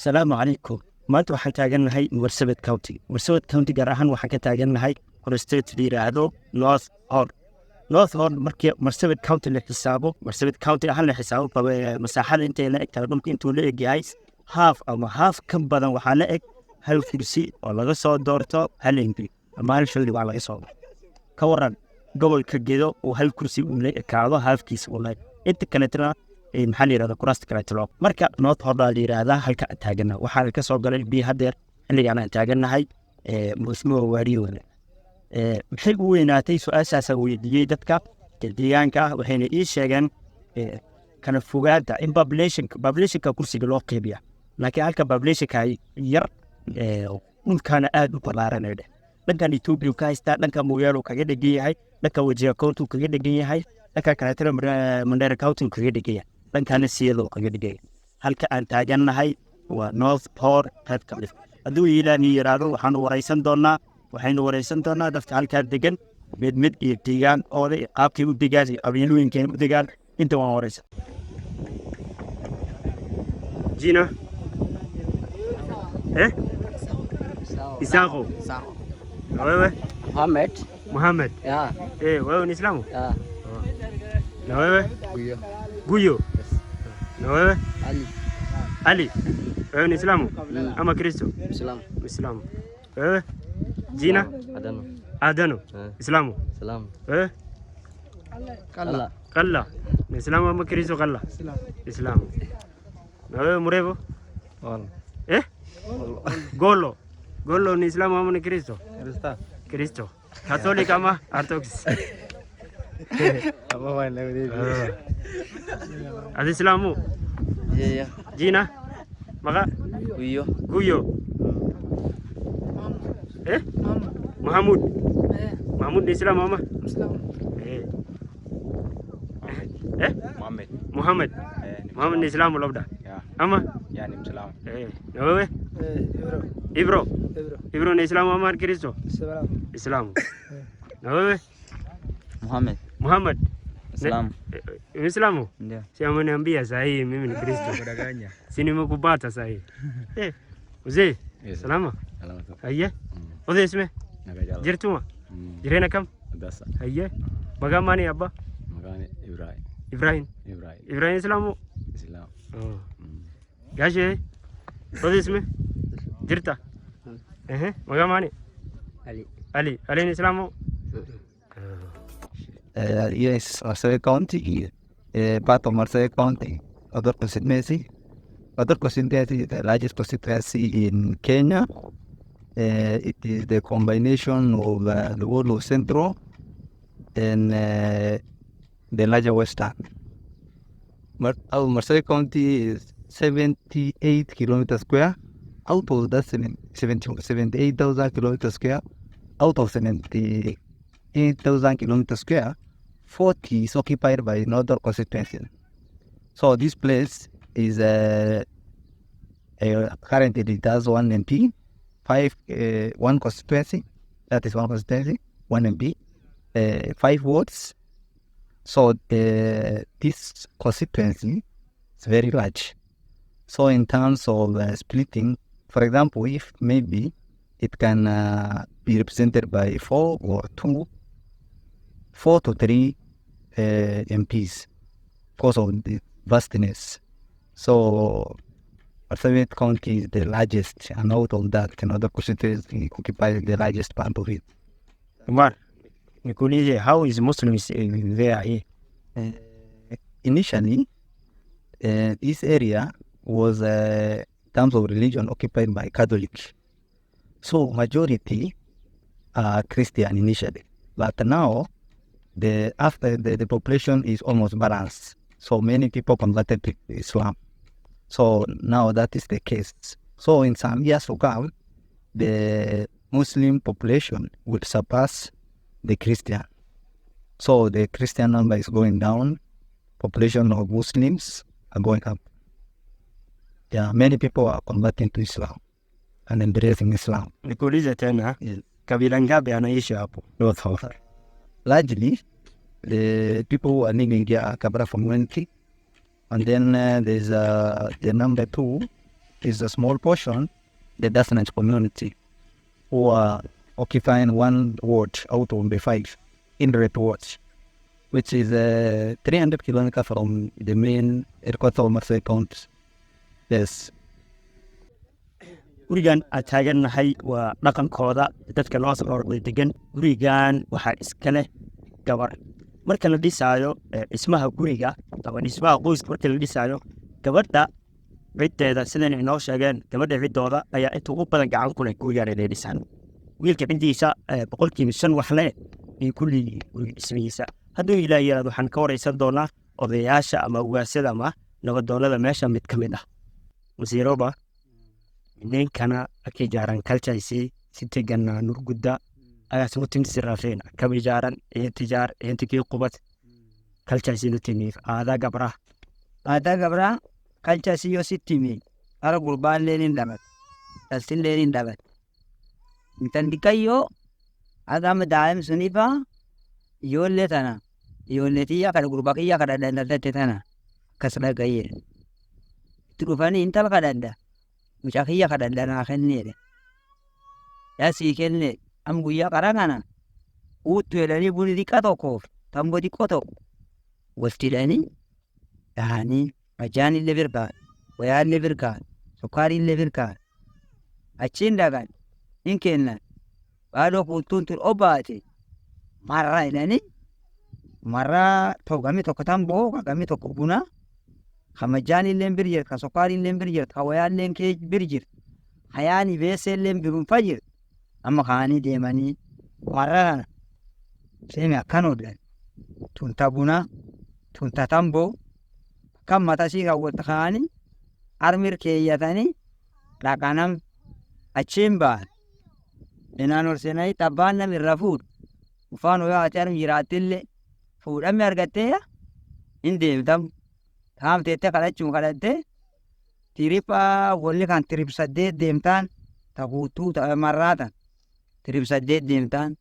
Salaamu calaykum. Maanta waxaan taagannahay Marsabit County. Marsabit County gaar ahaan waxaan ka taagannahay state la yiraahdo North HORR. North HORR markii Marsabit County la xisaabo, Marsabit County ahaan la xisaabo masaaxada intee la eg tahay dhulka intuu la eg yahay half ka badan waxaa la eg hal kursi oo laga soo doorto hal MP ama hal shaqsi waa laga soo doorto. Ka waran gobolka Gedo oo hal kursi uu la ekaado halkiisa uu leeyahay. Inta kale tira maxaa la yiraahdaa kuraasta kale tiro. Marka North HORR la yiraahdaa halka taagana waxaa ka soo galay bi hadeer xilligan aan taaganahay musmo waariyoona. Maxay u weynaatay su'aashaas weydiiyay dadka deegaanka waxayna ii sheegeen kana fogaada in population-ka kursiga loo qeybiya laakiin halka population-ka yar dhulkana aad u ballaaran dhankan Ethiopia ka haysta dhanka Moyalo kaga dhigan yahay dhanka Wajir County kaga dhigan yahay dhanka kale tira Mandera County kaga dhigan yahay dhankana Siyado kaga dhigan yahay halka aan taaganahay waa North HORR qaybta hadduu Ilaahay yiraahdo waxaynu wareysan doonaa dadka halkaa degan mid iyo deegaan ooda qaabkii u degaan iyo qabiilooyinkeen u degaan inta waan wareysan Jina Isaqo wewe Mohamed wewe ni Islamu na wewe Guyo na wewe Ali wewe ni Islamu ama Kristo Islamu wewe Jina Adano Islamu Kalla Islamu ama Kristo Kalla Islamu na wewe Murevo Golo ni Islamu ama ni Kristo Kristo Catholic ama Orthodox Adi Islamu Jina Maka Guyo Mahmud ni Islam ama Muhammad ni Islam labda ama yani Islam na wewe Ibro ni Islam ama Kristo Islam na wewe Muhammad Islamu ndio si ameniambia sahihi mimi ni Kristo kudanganya si nimekupata sahihi uzee salama haya oday isme jirtuma jirena kam dasa haya magamani abba magani Ibrahim Islamu Islam gashi oday isme jirta magamani Ali ni Islamu Yes, Marsabit County, part of Marsabit County, other constituency, the largest constituency in Kenya. It is the combination of the whole of Central and the larger Western. Our Marsabit County is 78 kilometers square. Out of that 78,000 kilometers square, out of 78,000 kilometers square, 40 is occupied by northern constituency. So this place is currently it has one MP, one constituency, that is one constituency, one MP, 5 wards. So this constituency is very large. So in terms of splitting, for example, if maybe it can be represented by 4 to 3 MPs because of the vastness. So Marsabit County is the largest, and out of that, another constituency occupies the largest part of it. Umar, nikuulize, how is Muslims there? Initially, this area was, in terms of religion, occupied by Catholic. So majority are Christian initially, but now after the population is almost balanced. So many people converted to Islam. So now that is the case. So in some years to come, the Muslim population will surpass the Christian. So the Christian number is going down, population of Muslims are going up. Yeah, many people are converting to Islam and embracing Islam. Nikuulize tena, kabila ngapi anaishi hapo North HORR? Largely, the people who are living here are Kabra community, and then there's the number 2 is a small portion, the Dasnach community, who are occupying one ward out of the 5 indirect wards, which is 300 kilometers from the main Irkutsk Marsabit county. Yes. gurigan aad taagannahay waa dhaqankooda dadka loo soo orday degan gurigan waxaa iska leh gabar marka la dhisaayo dhismaha guriga ama dhismaha qoyska marka la dhisaayo gabadha ciddeeda sidan inoo sheegeen gabadha ciddooda ayaa inta ugu badan gacan ku leh gurigan inay dhisaan wiilka ciddiisa 5% wax leh ay kulli guriga dhismihiisa hadduu ilaahay yaraado waxaan ka waraysan doonaa odayaasha ama ugaasada ama nabadoonnada meesha mid ka mid ah wasiiroba ninkana akay jaaran kalchaisi sitigana nurgudda ayaa sumutin sirafeen kabi jaaran tijaar intii qubat kalchaisi nutiniif aada gabra kalchaisi yo sitimi ara gurbaan leenin dhamat tasin leenin dhamat intan dikayo agam daim sunifa yolle tana yolletiya kada gurbakiya kada dandate tana kasra gaye turufani intal kadanda mucakiya kadandana kennede yasi kenne am guya karangana utu elani buni dikatoko tambo dikoto wastidani yani majani leverka wayal leverka sukari leverka achindagan inkenna bado kutuntur obati marra ilani marra togami tokatambo kagami tokubuna kamajani lembirjir ka sukari lembirjir ka wayal lenke birjir hayani vesel lembirun fajir amma khani demani marra semi akanodan tuntabuna tuntatambo kam matasi ka khani armir ke yatani lakanam achimba enanor senai tabana mirafut ufano ya atar miratille fudam yargateya inde dam ham tete kalachum kalate tiripa wolle kan trip sadde demtan tagutu ta marrata trip sadde demtan